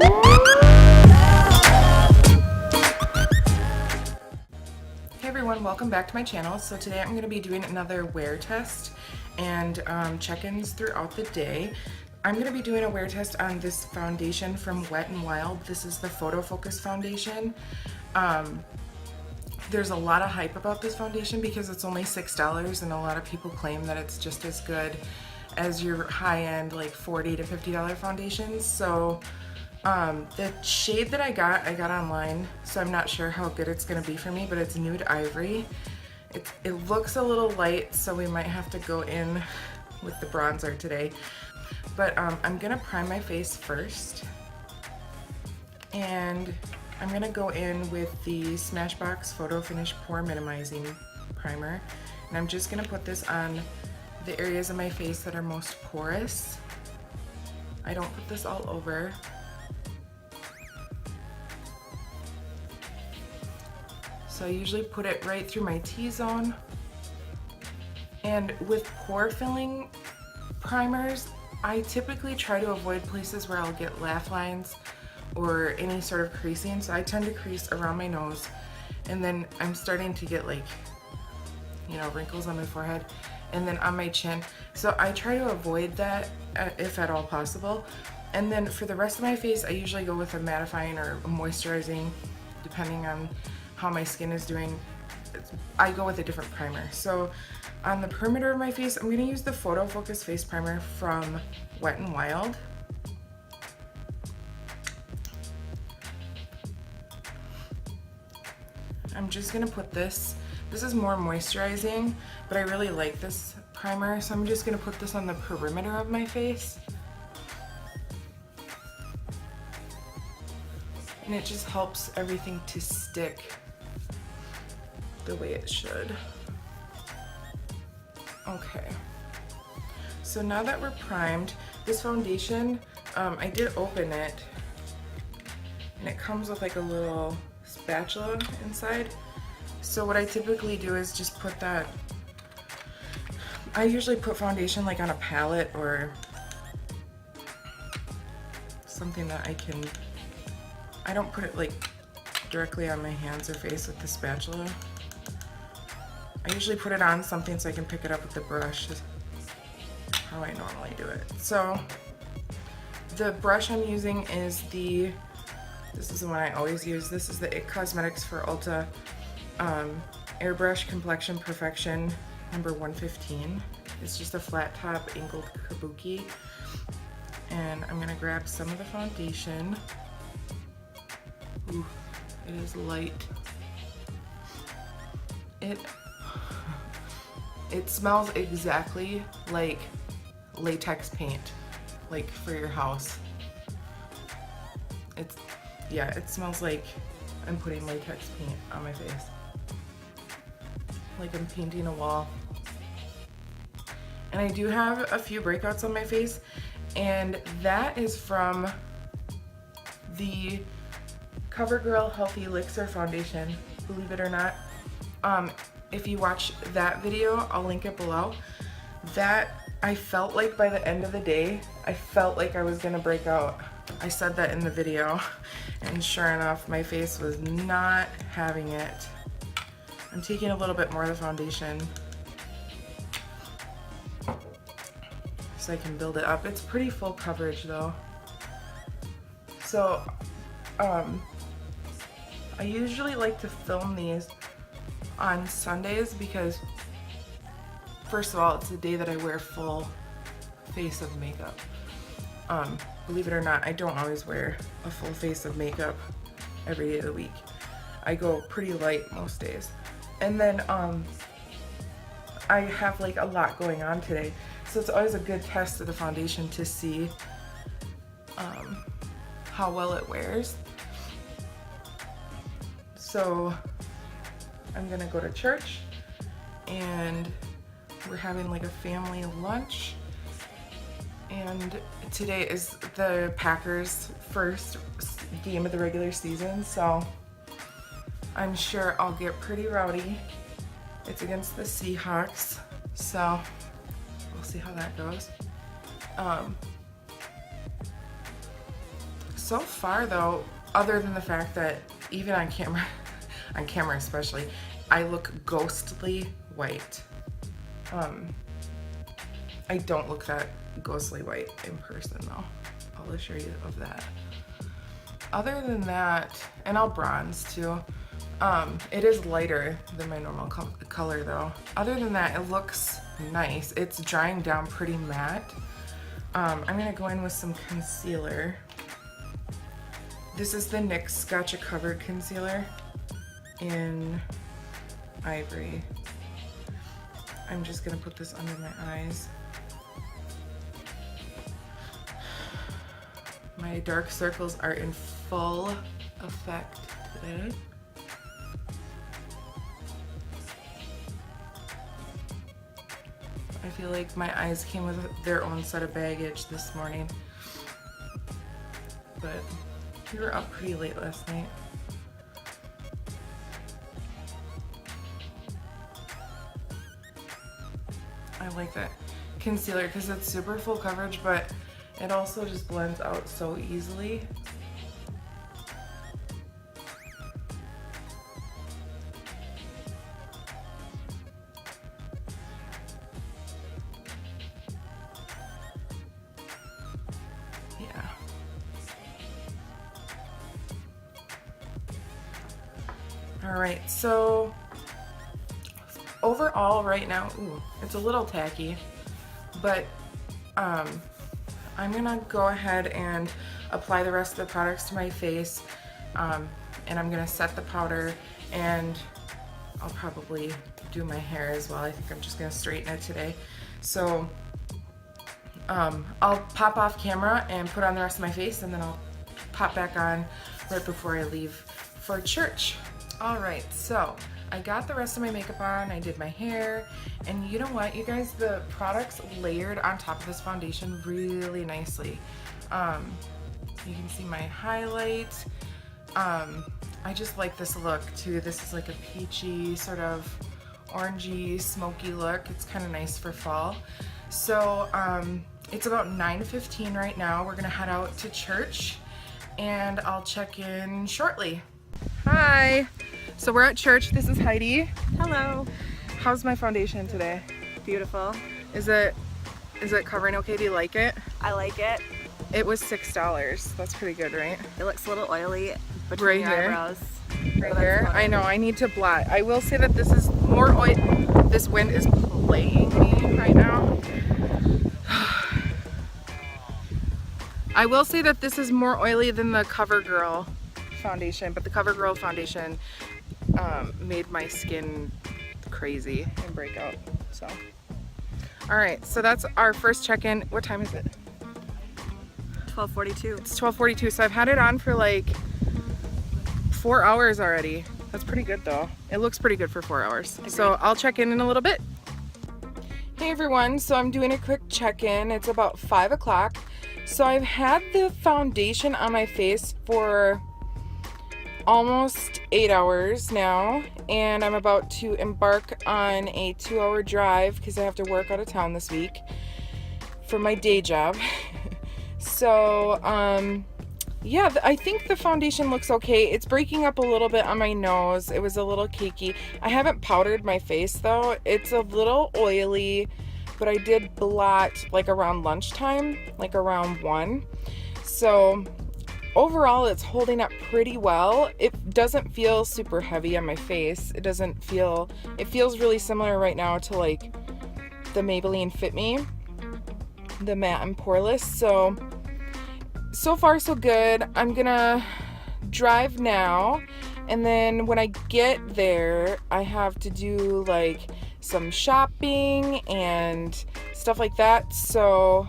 Hey everyone, welcome back to my channel. So today I'm going to be doing another wear test and check-ins throughout the day. I'm going to be doing a wear test on this foundation from Wet n Wild. This is the Photo Focus foundation. There's a lot of hype about this foundation because it's only $6 and a lot of people claim that it's just as good as your high-end like $40 to $50 foundations. So the shade that I got online, so I'm not sure how good it's going to be for me, but it's Nude Ivory. It looks a little light, so we might have to go in with the bronzer today. But I'm going to prime my face first, and I'm going to go in with the Smashbox Photo Finish Pore Minimizing Primer, and I'm just going to put this on the areas of my face that are most porous. I don't put this all over. So I usually put it right through my T-zone. And with pore filling primers, I typically try to avoid places where I'll get laugh lines or any sort of creasing. So I tend to crease around my nose, and then I'm starting to get like, you know, wrinkles on my forehead and then on my chin. So I try to avoid that if at all possible. And then for the rest of my face, I usually go with a mattifying or a moisturizing, depending on how my skin is doing. I go with a different primer. So on the perimeter of my face, I'm going to use the Photo Focus Face Primer from Wet n Wild. I'm just going to put this. This is more moisturizing, but I really like this primer, so I'm just going to put this on the perimeter of my face. And it just helps everything to stick the way it should. Okay, so now that we're primed, this foundation, I did open it, and it comes with like a little spatula inside. So what I typically do is just put that, I usually put foundation like on a palette or something that I don't put it like directly on my hands or face with the spatula. I usually put it on something so I can pick it up with the brush, is how I normally do it. So the brush I'm using is this is the one I always use. This is the IT Cosmetics for Ulta Airbrush Complexion Perfection number 115. It's just a flat top angled kabuki. And I'm gonna grab some of the foundation. Ooh, it is light. It smells exactly like latex paint, like for your house. It smells like I'm putting latex paint on my face. Like I'm painting a wall. And I do have a few breakouts on my face, and that is from the CoverGirl Healthy Elixir Foundation, believe it or not. If you watch that video, I'll link it below. That, I felt like by the end of the day, I felt like I was gonna break out. I said that in the video, and sure enough, my face was not having it. I'm taking a little bit more of the foundation so I can build it up. It's pretty full coverage though. So, I usually like to film these on Sundays because, first of all, it's the day that I wear full face of makeup. Believe it or not, I don't always wear a full face of makeup every day of the week. I go pretty light most days. And then I have like a lot going on today, so it's always a good test of the foundation to see how well it wears. So I'm gonna go to church, and we're having like a family lunch, and today is the Packers' first game of the regular season, so I'm sure I'll get pretty rowdy. It's against the Seahawks, so we'll see how that goes. So far though, other than the fact that even on camera, on camera especially, I look ghostly white. I don't look that ghostly white in person though. I'll assure you of that. Other than that, and I'll bronze too. It is lighter than my normal color though. Other than that, it looks nice. It's drying down pretty matte. I'm gonna go in with some concealer. This is the NYX Gotcha Covered Concealer in Ivory. I'm just gonna put this under my eyes. My dark circles are in full effect today. I feel like my eyes came with their own set of baggage this morning. But we were up pretty late last night. I like that concealer because it's super full coverage, but it also just blends out so easily. Yeah. All right, so overall right now, ooh, it's a little tacky, but I'm gonna go ahead and apply the rest of the products to my face, and I'm gonna set the powder, and I'll probably do my hair as well. I think I'm just gonna straighten it today. So I'll pop off camera and put on the rest of my face, and then I'll pop back on right before I leave for church. All right, so I got the rest of my makeup on, I did my hair, and you know what, you guys, the products layered on top of this foundation really nicely. You can see my highlight. I just like this look too. This is like a peachy, sort of orangey, smoky look. It's kind of nice for fall. So it's about 9:15 right now. We're gonna head out to church, and I'll check in shortly. Hi. So we're at church. This is Heidi. Hello. How's my foundation today? Beautiful. Is it covering okay? Do you like it? I like it. It was $6. That's pretty good, right? It looks a little oily between Right your here. eyebrows. Right here. I know. I need to blot. I will say that this is more oil. This wind is playing me right now. I will say that this is more oily than the CoverGirl foundation, but the CoverGirl foundation made my skin crazy and break out. So, all right. So that's our first check-in. What time is it? 12:42. It's 12:42. So I've had it on for like 4 hours already. That's pretty good though. It looks pretty good for 4 hours. Agreed. So I'll check in a little bit. Hey everyone, so I'm doing a quick check-in. It's about 5 o'clock. So I've had the foundation on my face for almost 8 hours now, and I'm about to embark on a 2-hour drive because I have to work out of town this week for my day job. So, yeah, I think the foundation looks okay. It's breaking up a little bit on my nose. It was a little cakey. I haven't powdered my face though. It's a little oily, but I did blot like around lunchtime, like around 1. So overall, it's holding up pretty well. It doesn't feel super heavy on my face. It feels really similar right now to like the Maybelline Fit Me, the matte and poreless. So far so good. I'm gonna drive now, and then when I get there, I have to do like some shopping and stuff like that. So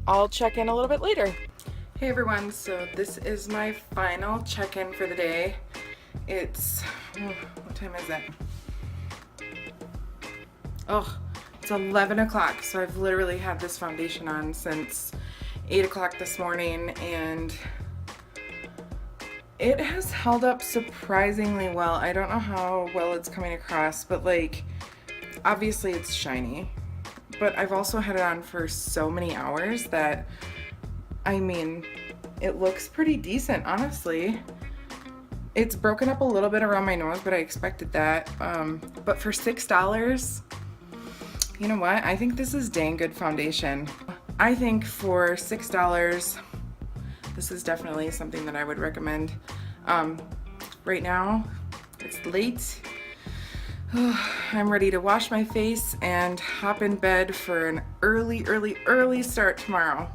I'll check in a little bit later. Hey everyone, so this is my final check-in for the day. It's, what time is it? Oh, it's 11 o'clock, so I've literally had this foundation on since 8 o'clock this morning, and it has held up surprisingly well. I don't know how well it's coming across, but like, obviously it's shiny, but I've also had it on for so many hours that I mean, it looks pretty decent, honestly. It's broken up a little bit around my nose, but I expected that. But for $6, you know what? I think this is dang good foundation. I think for $6, this is definitely something that I would recommend. Right now, it's late. I'm ready to wash my face and hop in bed for an early start tomorrow.